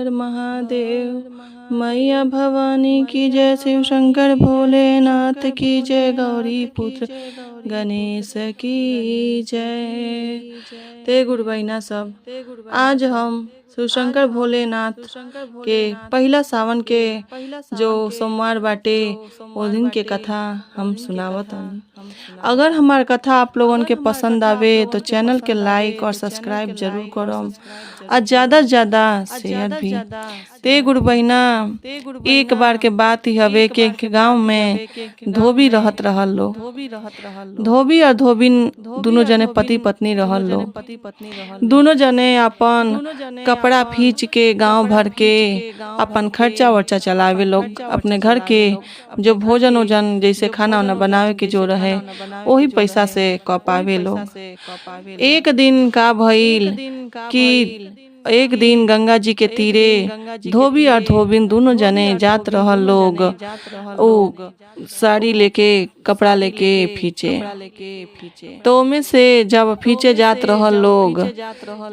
हर महादेव। मैया भवानी की जय, शिव शंकर भोलेनाथ की जय, गौरी पुत्र गणेश की जय। ते गुरु बहिना सब, आज हम शिवशंकर भोलेनाथ के पहला सावन के जो सोमवार बाटे वो दिन के कथा हम सुनावत हनी। अगर हमार कथा आप लोगन के पसंद आवे तो चैनल के लाइक और सब्सक्राइब जरूर करम और ज्यादा से ज्यादा शेयर भी। ते गुरु बहिना, एक बार के बात ही हवे के गांव में धोबी रहत रहल लोग। धोबी और धोबिन दोनों जने पति पत्नी रहल लोग। दोनों जने अपन कपड़ा फींच के गांव भर के अपन खर्चा वर्चा चलावे लोग। अपने घर के जो भोजन वोजन जैसे खाना वाना बनावे के जो रहे वही पैसा से कपावे लोग। एक दिन का भइल कि एक दिन गंगा जी के तीरे धोबी और धोबिन दोनों जने जात रहल लोग ओ साड़ी लेके कपड़ा लेके फींचे। तो में से जब फींचे जात रहल लोग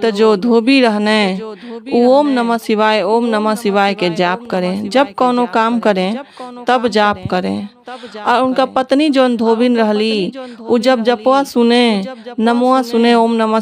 तो जो धोबी रहने ओम नमः शिवाय ओम नमः शिवाय के जाप करें। जब कोनो काम करें तब जाप करें। और उनका पत्नी जो धोबिन रहली उ जब जपवा सुने नमवा सुने ओम नमः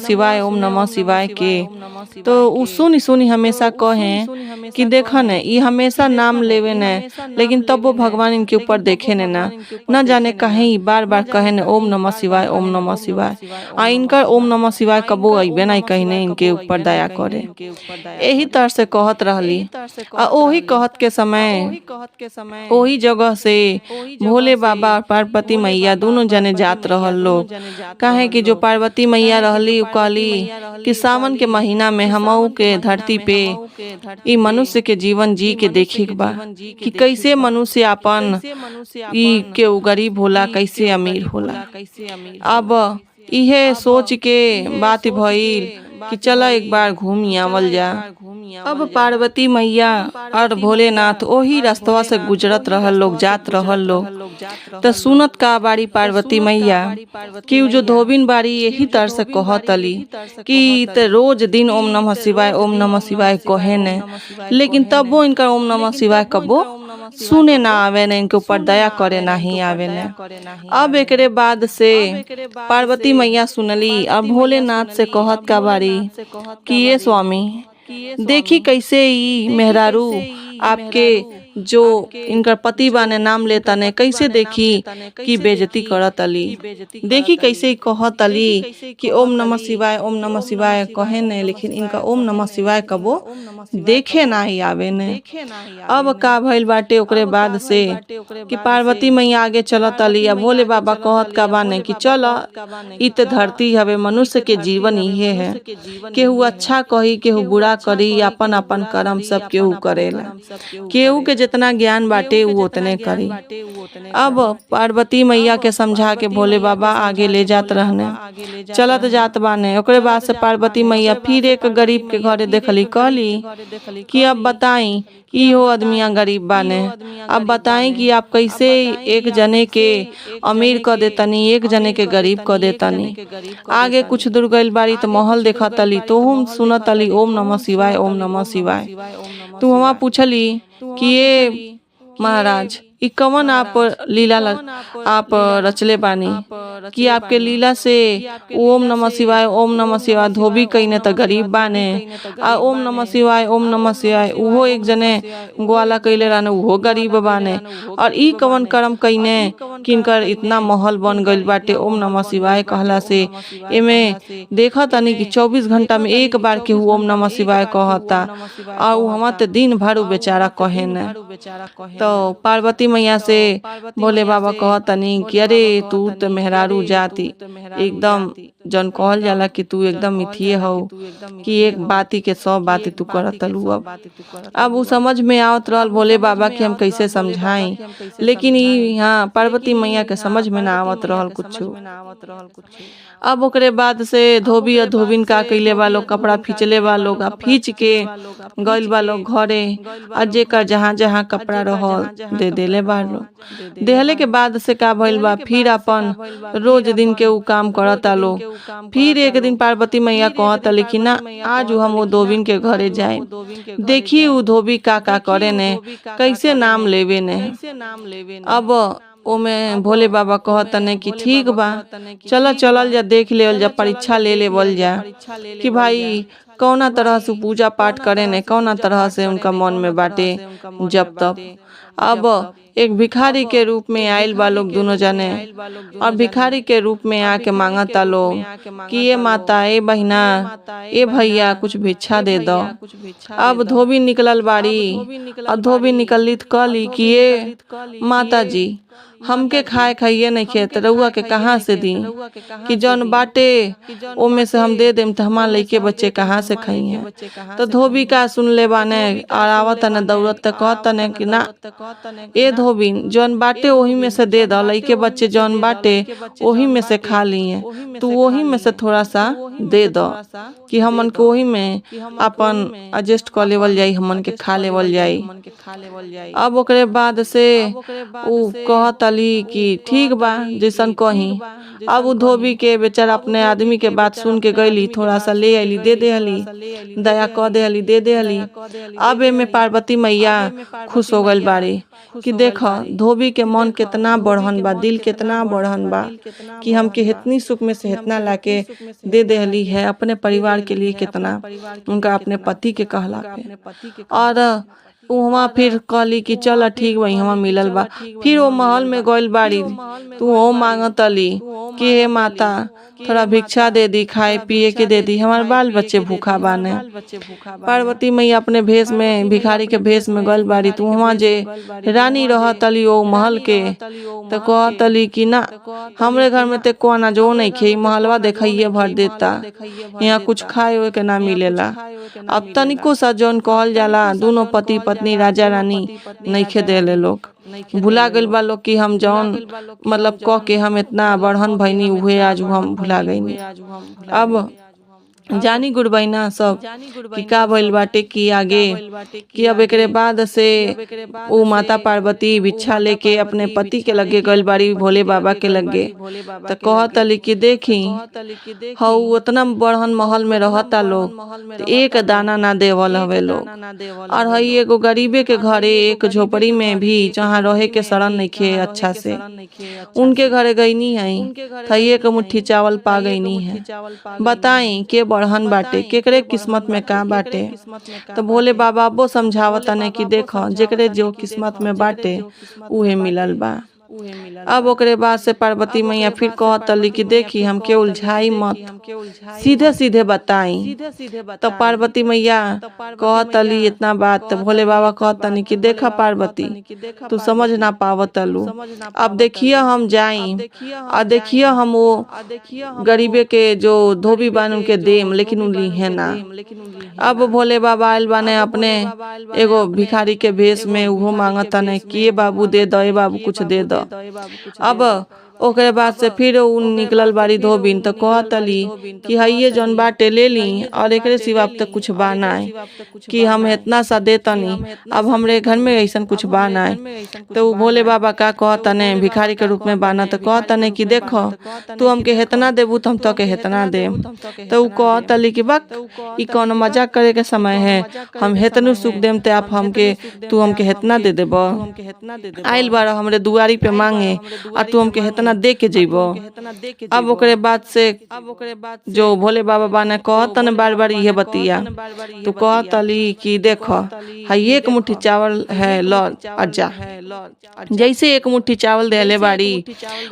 शिवाय के तो उ सुनी हमेशा कहें कि देखा न ये हमेशा नाम लेवे न, लेकिन तब वो भगवान इनके ऊपर देखे न जाने कहीं बार बार कहे न ओम नमः शिवाय ओम नमः शिवाय। आ इनकर ओम नमः शिवाय कबो अइबे नहीं कहीं ने इनके ऊपर दया करे। यही तरह से कहत रहली। आ ओही कहत के समय ओही जगह से भोले बाबा और पार्वती मैया दोनों जने जात रहल लोग। काहे कि जो पार्वती मैया रहली कहली कि सावन के महीना में हमऊ के धरती पे ई मनुष्य के जीवन जी के देखे के बा कि कैसे मनुष्य अपन ई के गरीब होला कैसे अमीर होला। अब इहे सोच के बात भइल कि चला एक बार घूम आवल जा। अब पार्वती मैया और भोलेनाथ ओही रास्तवा से गुजरत रहल लोग, जात रहल लोग। तो सुनत का बाड़ी पार्वती मैया कि जो धोबिन बाड़ी यही तरह से कहत अली कि त रोज दिन ओम नमः शिवाय कहे ने, लेकिन तब वो इनका ओम नमः शिवाय कबो सुने ना आवे ने, इनके ऊपर दया करे नहीं आवे ने। अब एकरे बाद से पार्वती मैया सुनली और भोलेनाथ से कहत का बारी कि ये स्वामी देखी कैसे ई मेहरारू आपके जो इनका पति बाने नाम लेता ने कैसे देखी कि बेइज्जती करत अली। देखी कैसे कहत अली कि ओम नमः शिवाय कहे ने, लेकिन इनका ओम नमः शिवाय कबो देखे नहीं आवे ने। अब का भइल बाटे ओकरे बाद से कि पार्वती मैया आगे चलत अली। अब भोले बाबा कहत का बाने कि चल ई त धरती हवे, मनुष्य के जीवन इहे है। केहू अच्छा कही केहू बुरा करी, अपन अपन कर्म सब केहू करेला। केहू के जितना ज्ञान बाटे वो उतने करी। अब पार्वती मैया के समझा के भोले बाबा आगे ले जात रहने, चलत जात बाने। ओकरे बाद से पार्वती मैया फिर एक गरीब के घरे देखली, कहली कि अब बताई इहो आदमिया गरीब बाने, अब बताई कि आप कैसे एक जने के अमीर क देतनी एक जने के गरीब क देतनी। आगे कुछ दूर गइल बारी तो महल देखत अली, तो हम सुनत अली ओम नमः शिवाय। तू वहाँ पूछली कि ये महाराज ई कवन आप लीला आप रचले बानी कि आपके लीला से ओम नमः शिवाय धोबी कहीं तो गरीब बाने, आ ओम नमः शिवाय उहो एक जने ग्वाला कैले रहने उहो गरीब बाने, और ई कवन कर्म कईने कि इनकर इतना महल बन गइल बाटे ओम नमः शिवाय कहला से। एमे देखा तनी कि 24 घंटा में एक बार के ओम नमः शिवाय कहता और वहाँ ते दिन भर बेचारा कहे न। तो पार्वती मैया से भोले बाबा कहतनी कि अरे तू तो मेहरारू जाति एकदम जन कहल जाला कि तू एकदम मिथिये हो कि एक बाती के 100 बाती तू करत लू। अब वो समझ में आवत रहल भोले बाबा कि हम कैसे समझाई, लेकिन यहाँ पार्वती मैया के समझ में ना आवत रहल कुछ। अब ओकरे बाद से धोबी और धोबिन का कैले वालों कपड़ा फींचले वालों फींच के गइल वालों घरे, और जेकर जहाँ जहाँ कपड़ा रहल दे देले बालो। देहले के बाद से का भइल बा फिर अपन रोज दिन के उ काम करता लो। फिर एक दिन पार्वती मैया कहतली कि ना आज हम वो धोबिन के घरे जाए, देखी उ धोबी का करे ने, कैसे नाम लेवे ने। अब ओमे भोले बाबा कहतने कि ठीक बा, चलल जा, देख लेवल जा, परीक्षा ले लेवल जा कि भाई कौना तरह से पूजा पाठ करे ने, कौना तरह से उनका मन में बाटे जब तब। अब एक भिखारी के रूप में आयल बा लोग दोनों जने, और भिखारी के रूप में आके मांगता लोग कि ये माता, ए बहिना, ए भैया, कुछ भिक्षा दे दो। अब धोबी निकलल बाड़ी, और धोबी निकली तो कहली कि ये माता जी, हमके खाए खाइए नहीं खेत, रउआ के कहाँ से दी, कि जौन बाटे ओमे से हम दे देम तो हमार लइके बच्चे कहाँ से खाइए। तो धोबी का सुन ले बाने और आवत न दौड़त त कहत न कि ना ए धोबी, जौन बाटे वही में से दे दो, लइके बच्चे जौन बाटे वही में से खा लिए, तू वही में से थोड़ा सा दे दो कि हमन को वही में अपन एडजस्ट कर लेवल जाई, हमन के खा लेवल जाई। अब ओकरे बाद से उ कहतली कि ठीक बा, जैसन कही। अब उ धोबी के बेचारा अपने आदमी के बात सुन के गईली, थोड़ा सा ले आईली, दे दे हली, दया क दे हली, दे दे हली। अब एमे पार्वती मैया खुश हो गई बाड़ी कि देख धोबी के मन कितना बढ़न बा, दिल कितना बढ़न बा कि हमके इतनी सुख में से इतना लाके दे दे हली है अपने परिवार के लिए, कितना उनका अपने पति के कहला पे। और वहाँ फिर कहली कि चल ठीक वही हमार मिलल बा। फिर वो महल में गइल बाड़ी, तू वो मांगतली कि हे माता, थोड़ा भिक्षा दे दी, खाए पिए के दे दी, हमारे बाल बच्चे भूखा बाने। पार्वती मैया अपने भेष में, भिखारी के भेष में गइल बाड़ी, तू वहाँ जे रानी रहतली ओ महल के, तो कहतली कि ना हमरे घर में ते को ना जो नहीं खे, महलवा देखिए भर देता, यहाँ कुछ खाए के ना मिलेला। अब तनिको सा जौन कहल जाला दोनों पति पत्नी राजा रानी नइखे देले लोग, भुला गइल बा लोग कि हम जौन मतलब कह के हम इतना बढ़न भइनी उहे आज हम भुला गइनी। अब जानी गुड़बैना सब कि का भइल बाटे कि आगे कि अब एकरे बाद से उ माता पार्वती भिक्षा लेके अपने पति के लगे गइल बाड़ी, भोले बाबा के लगे। तो कहतली कि देखी हऊ उतना बढ़न महल में रहता लोग, तो एक दाना ना देवल हवे लोग, और हई एगो गरीबे के घरे एक झोपड़ी में भी जहाँ रहे के शरण नइखे अच्छा से, उनके घरे गईनी है, थई एक मुट्ठी चावल पा गईनी है। बताई के बढ़न बाटे, केकरे किस्मत में का बाटे। तो भोले बाबा अबो समझावत ने कि देखो जेकरे जो किस्मत में बाटे उहे मिलल बा। अब ओकरे बाद से पार्वती मैया फिर कहतली कि देखी हमके उलझाई मत, सीधे सीधे बताई। तो पार्वती मैया कहतली इतना बात, तो भोले बाबा कहतनी कि देखा पार्वती, तू समझ ना पावतलू, अब देखिए हम जाई और देखिए हम वो गरीबे के जो धोबी बान उनके देम, लेकिन उ लीहे ना। अब भोले बाबा आयल बाने अपने एगो भिखारी के भेष में, उहो मांगतने कि ये बाबू दे दो, ये बाबू कुछ दे दो। अब ओकरे बाद से फिर उ निकलल बाड़ी धोबिन, तो कहतली कि हइये जौन बाटे ले ली, और एकरे सिवा अब तक कुछ बा नाय कि हम इतना सा देतनी, अब हमरे घर में ऐसा कुछ बा नाय। तो भोले बाबा का कहतने भिखारी के रूप में बाना, तो कहतने कि देखो तू हमके हेतना देबू तो हम तो के हेतना देम। तो उ कहतली कि बक ई कौन मजाक करे के समय है, हम हेतनु सुख देम ते आप हमके, तू हमके हेतना दे देबो, आइल बार हमरे दुआरी पे मांगे और तू हमके हेतना दे के जइबो। अब ओकरे बाद से जो भोले बाबा बाने कहतन बार बार ये बतिया, तो कहतली कि देखो हई एक मुट्ठी चावल है, लो अज्जा। जैसे एक मुट्ठी चावल देले बाड़ी,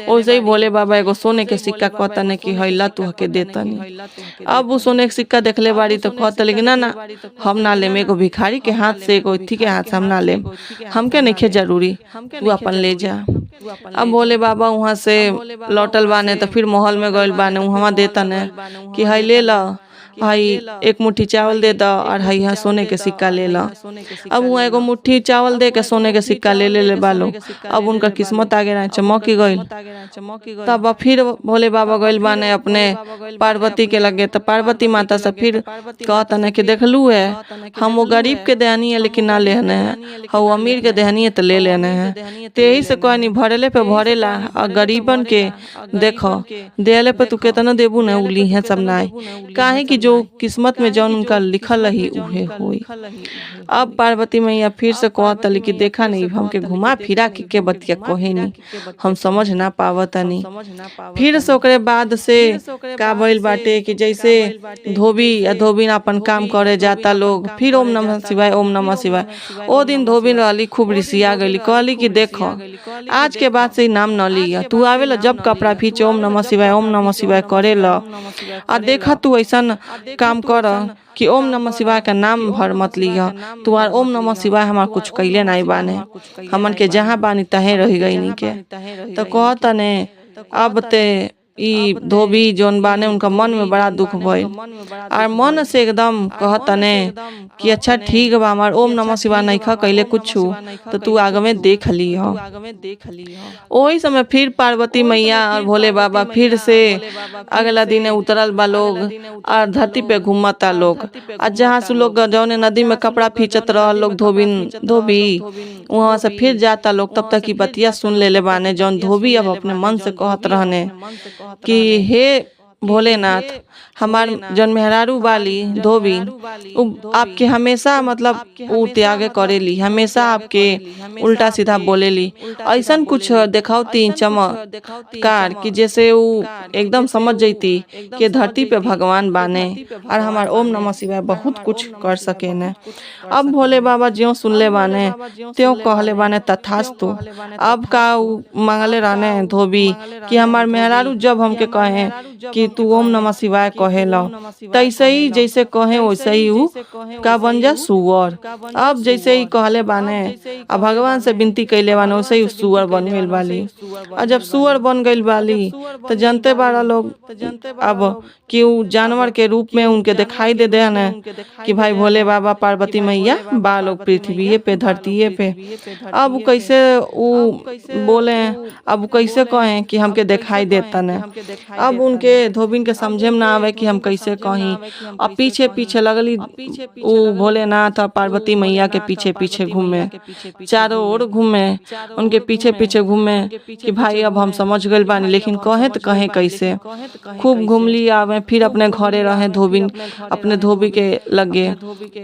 वैसे ही भोले बाबा एगो सोने के सिक्का कहतने कि हईला तू हके देतनी। अब वो सोने के सिक्का देखले बाड़ी तो कहतले कि ना ना हम ना लेम, एगो भिखारी के हाथ से, एगो इथी के हाथ से हम ना लेम, हमके नइखे जरूरी, तू अपन ले जा। अब भोले बाबा वहाँ से लौटल बाने, तो फिर महल में गइल बाने, वहाँ देतने कि हई ले ला। भाई एक मुट्ठी चावल दे दो और है यहाँ सोने के सिक्का ले लो। अब वो एगो मुट्ठी चावल दे के सोने के सिक्का ले बालो। अब उनका किस्मत आगे रहे चमकी गई। तब फिर भोले बाबा गइल बाने अपने पार्वती के लगे, तो पार्वती माता से फिर कहता न कि देखलू है हम वो गरीब के देहनी है लेकिन ना लेने हैं, हम अमीर के देहनी है तो ले लेने हैं। तो यही से कहनी भरेले पे भरेला और गरीबन के देखो देले पे तू केतना देबू न उली है सब नाय, काहे कि जो किस्मत में जौन उनका लिखल रही उहे होई। अब पार्वती मैया फिर से कहतली कि देखा नहीं हमके घुमा फिरा के बतिया कहे नहीं, हम समझ ना पावतनी। फिर से ओकरे बाद से का भइल बाटे कि जैसे धोबी या धोबिन अपन काम करे जाता लोग, फिर ओम नमः शिवाय ओम नमः शिवाय। ओ दिन धोबिन रहली खूब रिसिया गई, कहली कि देखो आज के बाद से नाम न लिया, तू आवेला जब कपड़ा फीच ओम नमः शिवाय करे ल आ देखा तू ऐसा काम कर कि ओम नमः शिवाय का नाम भर मत लिया, तुम्हार ओम नमः शिवाय हमार कुछ कैले नहीं बाने, हमन के जहाँ बानी तहे रह गई नी के। तो कहता ने अब ते ई धोबी जोन बाने उनका मन में बड़ा दुख भइल और मन से एकदम कहता ने कि अच्छा ठीक बा हमार ओम नमः शिवाय नहीं खा कैले कुछ तो तू आगे में देख ली हो। वही समय फिर पार्वती मैया और भोले बाबा फिर से अगला दिन उतरल बा लोग और धरती पे घूमता लोग। और जहाँ से लोग जौने नदी में कपड़ा फींचत रह लोग धोबी वहाँ से फिर जाता लोग, तब तक की बतिया सुन ले बाने जौन धोबी अब अपने मन से कहत रहने कि हे भोलेनाथ हमार जन मेहरारू वाली धोबी आपके हमेशा मतलब उ त्यागे करेली, हमेशा आपके उल्टा सीधा बोलेली, ऐसा कुछ दिखावती चमत्कार कि जैसे वो एकदम समझ जैती कि धरती पे भगवान बाने और हमार ओम नमः शिवाय बहुत कुछ कर सके न। अब भोले बाबा ज्यों सुनले बाने त्यों कहले बाने तथास्तु। अब का मांगले रहने धोबी कि हमार मेहरारू जब हमके कहे कि तू ओम नमः शिवाय कहेला तैसे ही जैसे कहे वैसे ही उ का बन जा सुअर। अब जैसे ही कहले बाने अब भगवान से विनती कैले बाने वैसे ही सुअर बन गइल बाली। और जब सुअर बन गइल बाली तो जनते बारा लोग अब कि उ जानवर के रूप में उनके दिखाई दे देने कि भाई भोले बाबा पार्वती मैया बा लोग पृथ्वी पे धरती पे। अब कैसे उ बोले अब कैसे कहें कि हमके दिखाई देता न। अब उनके धोबिन के समझे में ना आवे कि हम कैसे कहीं। अब पीछे पीछे लगली उ भोलेनाथ और पार्वती मैया के पीछे पीछे घूमे, चारों ओर घूमे, उनके पीछे पीछे घूमे कि भाई अब हम समझ गए बानी लेकिन कहे तो कहे कैसे। खूब घूमली आवे फिर अपने घरे रहे धोबिन अपने धोबी के लगे।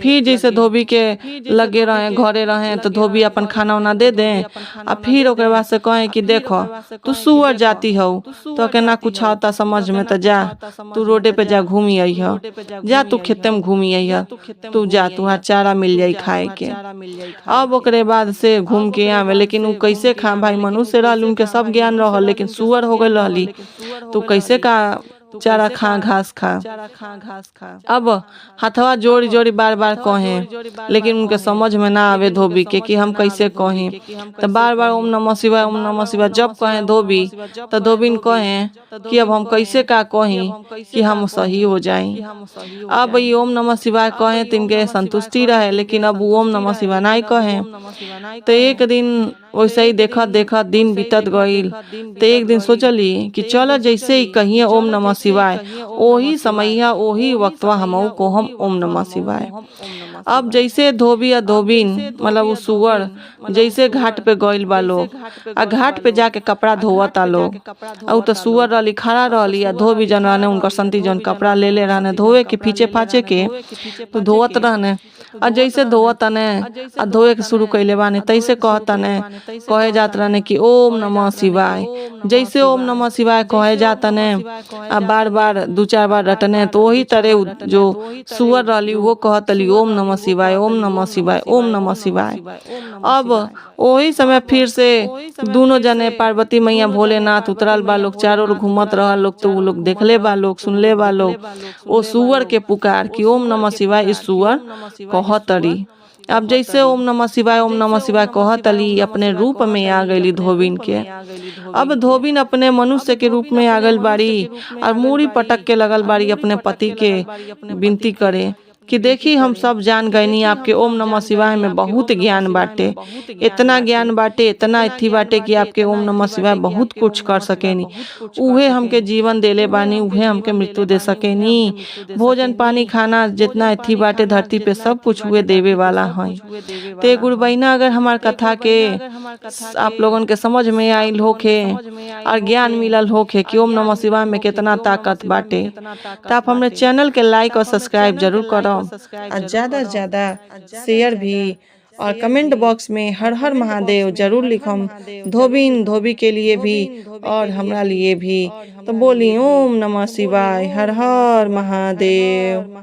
फिर जैसे धोबी के लगे रहे घरे रहे तो धोबी अपन खाना उना दे दे और फिर ओकरे बाद से कहे कि देखो तू सुअर जाती हो तो के ना कुछ आता समझ में तो जा तू रोडे पे जा घूमी आई हो, जा तू खेते में घूमी आई हो, तू जा तुहार चारा मिल जाई खाए के। अब ओकरे बाद से घूम के आवे लेकिन उ कैसे खा भाई मनुष्य रहल उनके सब ज्ञान रहल लेकिन सुअर हो गई रहली तू कैसे का चारा खा घास खा। अब हथवा जोड़ी जोड़ी बार बार कहे लेकिन उनके समझ में ना आवे धोबी के कि हम कैसे कहें। तो बार बार ओम नमः शिवाय जब कहें धोबी तो धोबिन कहे कि अब हम कैसे का कहें कि हम सही हो जाएं। अब ये ओम नमः शिवाय कहें तो इनके संतुष्टि रहे लेकिन अब ओम नमः शिवाय नहीं कहें। तो एक दिन वैसे ही देखा दिन बीतत गईल। तो एक दिन सोचली कि चलो जैसे ही कहिए ओम नमः शिवाय वही समैया वही वक्तवा हमऊ को हम ओम नमः शिवाय। अब जैसे धोबी या धोबिन मतलब वो सुअर जैसे घाट पे गइल बा लोग आ घाट पे जाके कपड़ा धोवता लोग और तो सुअर रहली खड़ा रहली या धोबी जन रहने उनकर संती जन कपड़ा ले रहने धोए के पीछे फाचे के तो धोवत रहने। और जैसे धोवता ने आ धोए के शुरू कैले बाने तैसे कहता ने कहे जात रहने कि ओम नमः शिवाय। जैसे ओम नमः शिवाय कहे जाता ने आ बार बार दो चार बार रटने तो वही तरह जो सुअर रहली वो कहतली ओम नमः शिवाय ओम नमः शिवाय ओम नमः शिवाय। अब वही समय फिर से दोनों जने पार्वती मैया भोलेनाथ उतरल बा लोग चारों ओर घूमत रहल लोग तो वो लोग देखले बा लोग सुनले बा लोग वो सुअर के पुकार कि ओम नमः शिवाय इस सुअर कहतरी। अब जैसे ओम नमः शिवाय कहतली अपने अपने रूप में आ गईली धोबिन के। अब धोबिन अपने मनुष्य के रूप में आ गइल बाड़ी और मूड़ी पटक के लगल बाड़ी अपने पति के विनती करे कि देखी हम सब जान गईनी आपके ओम नमः शिवाय में बहुत ज्ञान बाटे, इतना ज्ञान बाटे, इतना इथी बाटे कि आपके ओम नमः शिवाय बहुत कुछ कर सकेनी। उहे हमके जीवन देले बानी, उहे हमके मृत्यु दे सकेनी। भोजन पानी खाना जितना इथी बाटे धरती पे सब कुछ हुए देवे वाला है। ते गुरुबैना अगर हमार कथा के आप लोगन के समझ में आइल होखे और ज्ञान मिलल होखे कि ओम नमः शिवाय में कितना ताकत बाटे, तो आप हमरे चैनल के लाइक और सब्सक्राइब जरूर करो और ज्यादा से ज्यादा शेयर भी और कमेंट बॉक्स में हर हर महादेव जरूर लिखम, धोबिन धोबी के लिए भी और हमरा लिए भी। तो बोली ओम नमः शिवाय, हर हर महादेव।